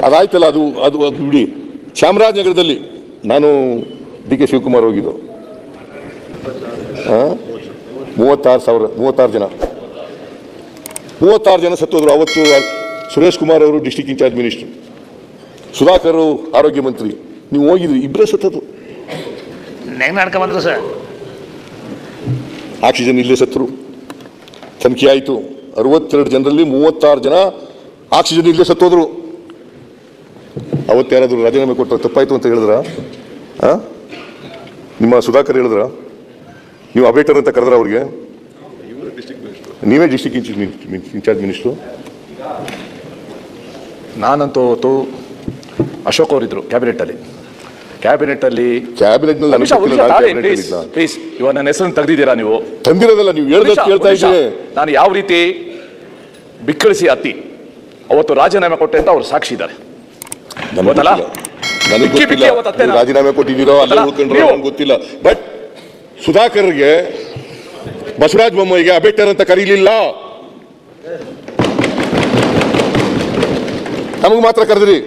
ಅದಾಯ್ತಲ್ಲ, ಅದು ಅದು ಅದು ಬಿಡಿ. ಚಾಮರಾಜನಗರದಲ್ಲಿ ನಾನು ಡಿ ಕೆ ಶಿವಕುಮಾರ್ ಹೋಗಿದ್ದು, 36 ಜನ ಸತ್ತೋದ್ರು. ಅವತ್ತು ಸುರೇಶ್ ಕುಮಾರ್ ಅವರು ಡಿಸ್ಟ್ರಿಕ್ಟ್ ಇನ್ಚಾರ್ಜ್ ಮಿನಿಸ್ಟರ್, ಸುಧಾಕರ್ ಆರೋಗ್ಯ ಮಂತ್ರಿ. ನೀವು ಹೋಗಿದ್ರಿ, ಇಬ್ಬರೇ ಸತ್ತದು. ಬಂದ್ರು ಸರ್. ಆಕ್ಸಿಜನ್ ಇಲ್ಲೇ ಸತ್ತರು. ತನಿಖೆ ಆಯಿತು. 62 ಜನರಲ್ಲಿ 36 ಜನ ಆಕ್ಸಿಜನ್ ಇಲ್ಲೇ ಸತ್ತೋದ್ರು. ಅವತ್ತು ಯಾರಾದರೂ ರಾಜೀನಾಮೆ ಕೊಟ್ಟರೆ ತಪ್ಪಾಯ್ತು ಅಂತ ಹೇಳಿದ್ರ? ನಿಮ್ಮ ಸುಧಾಕರ್ ಹೇಳಿದ್ರ? ನೀವು ಅಬೇಟರ್ ಅಂತ ಕರೆದ್ರ ಅವ್ರಿಗೆ? ನೀವೇ ಡಿಸ್ಟ್ರಿಕ್ಟ್ ಇನ್ಚಾರ್ಜ್ ಮಿನಿಸ್ಟ್ರು. ನಾನಂತೂ ಅಶೋಕ್ ಅವರಿದ್ರು ಕ್ಯಾಬಿನೆಟ್ ಇವಾಗ ನನ್ನ ಹೆಸರನ್ನು ತೆಗೆದಿದ್ದೀರಾ ನೀವು? ತಂದಿರೋದಲ್ಲ, ನೀವು ಹೇಳ್ದ ಕೇಳ್ತಾ ಇದ್ದೀವಿ. ನಾನು ಯಾವ ರೀತಿ ಬಿಕ್ಕಳಿಸಿ ಹತ್ತಿ ಅವತ್ತು ರಾಜೀನಾಮೆ ಕೊಟ್ಟೆ ಅಂತ ಅವ್ರು ಸಾಕ್ಷಿ ಇದ್ದಾರೆ. ರಾಜೀನಾಮೆ ಕೊಟ್ಟಿದ್ದೀರೋ ಅಲ್ಲ ಉಳ್ಕೊಂಡ್ರೋ ಗೊತ್ತಿಲ್ಲ. ಬಟ್ ಸುಧಾಕರ್ಗೆ, ಬಸವರಾಜ ಬೊಮ್ಮಾಯಿಗೆ ಅಬೇಟರ್ ಅಂತ ಕರೀಲಿಲ್ಲ. ನಮಗೆ ಮಾತ್ರ ಕರೆದ್ರಿ.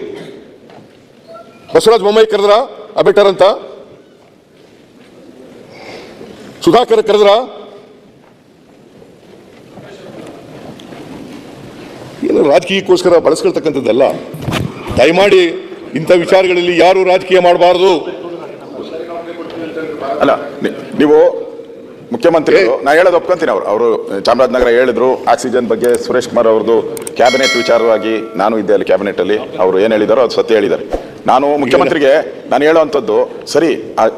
ಬಸವರಾಜ ಬೊಮ್ಮಾಯಿ ಕರೆದ್ರ ಅಬೇಟರ್ ಅಂತ? ಸುಧಾಕರ್ ಕರೆದ್ರ? ಏನು ರಾಜಕೀಯಕ್ಕೋಸ್ಕರ ಬಳಸ್ಕೊಳ್ತಕ್ಕಂಥದ್ದಲ್ಲ. ದಯಮಾಡಿ ಇಂಥ ವಿಚಾರಗಳಲ್ಲಿ ಯಾರು ರಾಜಕೀಯ ಮಾಡಬಾರದು. ಅಲ್ಲ, ನೀವು ಮುಖ್ಯಮಂತ್ರಿ, ನಾ ಹೇಳೋದು ಒಪ್ಕೊಂತೀನಿ. ಅವರು ಚಾಮರಾಜನಗರ ಹೇಳಿದ್ರು ಆಕ್ಸಿಜನ್ ಬಗ್ಗೆ. ಸುರೇಶ್ ಕುಮಾರ್ ಅವ್ರದ್ದು ಕ್ಯಾಬಿನೆಟ್ ವಿಚಾರವಾಗಿ ನಾನು ಇದ್ದೆ ಅಲ್ಲಿ ಕ್ಯಾಬಿನೆಟ್ ಅಲ್ಲಿ. ಅವರು ಏನು ಹೇಳಿದಾರೋ ಅದು ಸತ್ಯ ಹೇಳಿದ್ದಾರೆ. ನಾನು ಮುಖ್ಯಮಂತ್ರಿಗೆ ನಾನು ಹೇಳೋವಂಥದ್ದು, ಸರಿ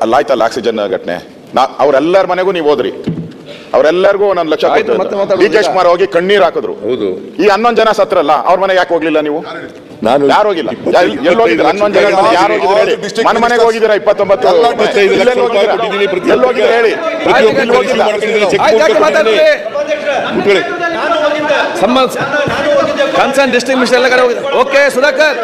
ಅಲ್ಲಾಯ್ತಲ್ಲ ಆಕ್ಸಿಜನ್ ಘಟನೆ, ಅವರೆಲ್ಲರ ಮನೆಗೂ ನೀವು ಹೋದ್ರಿ, ಅವರೆಲ್ಲರಿಗೂ 1 ಲಕ್ಷ ಡಿ ಕೆ ಶಿವಕುಮಾರ್ ಹೋಗಿ ಕಣ್ಣೀರು ಹಾಕಿದ್ರು. ಹೌದು. ಈ 11 ಜನ ಸತ್ರಲ್ಲ, ಅವ್ರ ಮನೆಗೆ ಯಾಕೆ ಹೋಗ್ಲಿಲ್ಲ ನೀವು? ನಾನು ಯಾರು ಹೋಗಿಲ್ಲ? ಎಲ್ಲಿ ಹೋಗಿದ್ರೆ 11 ಜನ ಯಾರು ಹೋಗಿದ್ರೆ? ಮನೆಗೆ ಹೋಗಿದ್ದೀರಾ? 29 ಎಲ್ಲಿ ಹೋಗಿದ್ರೆ ಹೇಳಿ. ಕನ್ಸರ್ನ್ ಡಿಸ್ಟ್ರಿಕ್ಟ್ ಮಿನಿಸ್ಟರ್ ಎಲ್ಲ ಕಡೆ ಓಕೆ. ಸುಧಾಕರ್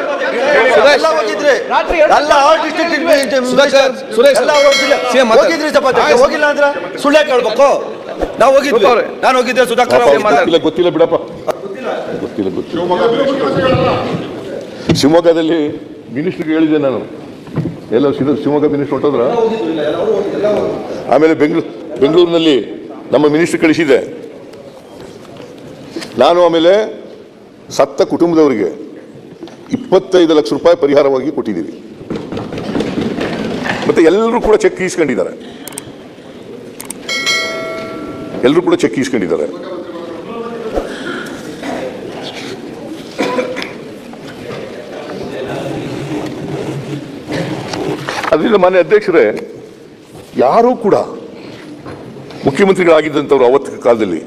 ಹೋಗಿಲ್ಲ ಅಂದ್ರೆ ಸುಳ್ಳು ಹೇಳ್ಬೇಕು. ನಾವು ಹೋಗಿದ್ವಿ, ನಾನು ಹೋಗಿದ್ದೆ. ಸುಧಾಕರ್ ಗೊತ್ತಿಲ್ಲ ಬಿಡಪ್ಪ, ಗೊತ್ತಿಲ್ಲ. ಶಿವಮೊಗ್ಗದಲ್ಲಿ ಮಿನಿಸ್ಟರ್ಗೆ ಹೇಳಿದೆ ನಾನು. ಎಲ್ಲ ಶಿವಮೊಗ್ಗ ಮಿನಿಸ್ಟರ್ ಹೊಟ್ಟೋದ್ರ. ಆಮೇಲೆ ಬೆಂಗಳೂರಿನಲ್ಲಿ ನಮ್ಮ ಮಿನಿಸ್ಟರ್ ಕಳಿಸಿದೆ ನಾನು. ಆಮೇಲೆ ಸತ್ತ ಕುಟುಂಬದವರಿಗೆ 25 ಲಕ್ಷ ರೂಪಾಯಿ ಪರಿಹಾರವಾಗಿ ಕೊಟ್ಟಿದ್ದೀವಿ. ಮತ್ತೆ ಎಲ್ಲರೂ ಕೂಡ ಚೆಕ್ ಇಸ್ಕೊಂಡಿದ್ದಾರೆ. ಅದರಿಂದ ಮಾನ್ಯ ಅಧ್ಯಕ್ಷರೇ, ಯಾರೂ ಕೂಡ ಮುಖ್ಯಮಂತ್ರಿಗಳಾಗಿದ್ದಂಥವ್ರು ಅವತ್ತಿನ ಕಾಲದಲ್ಲಿ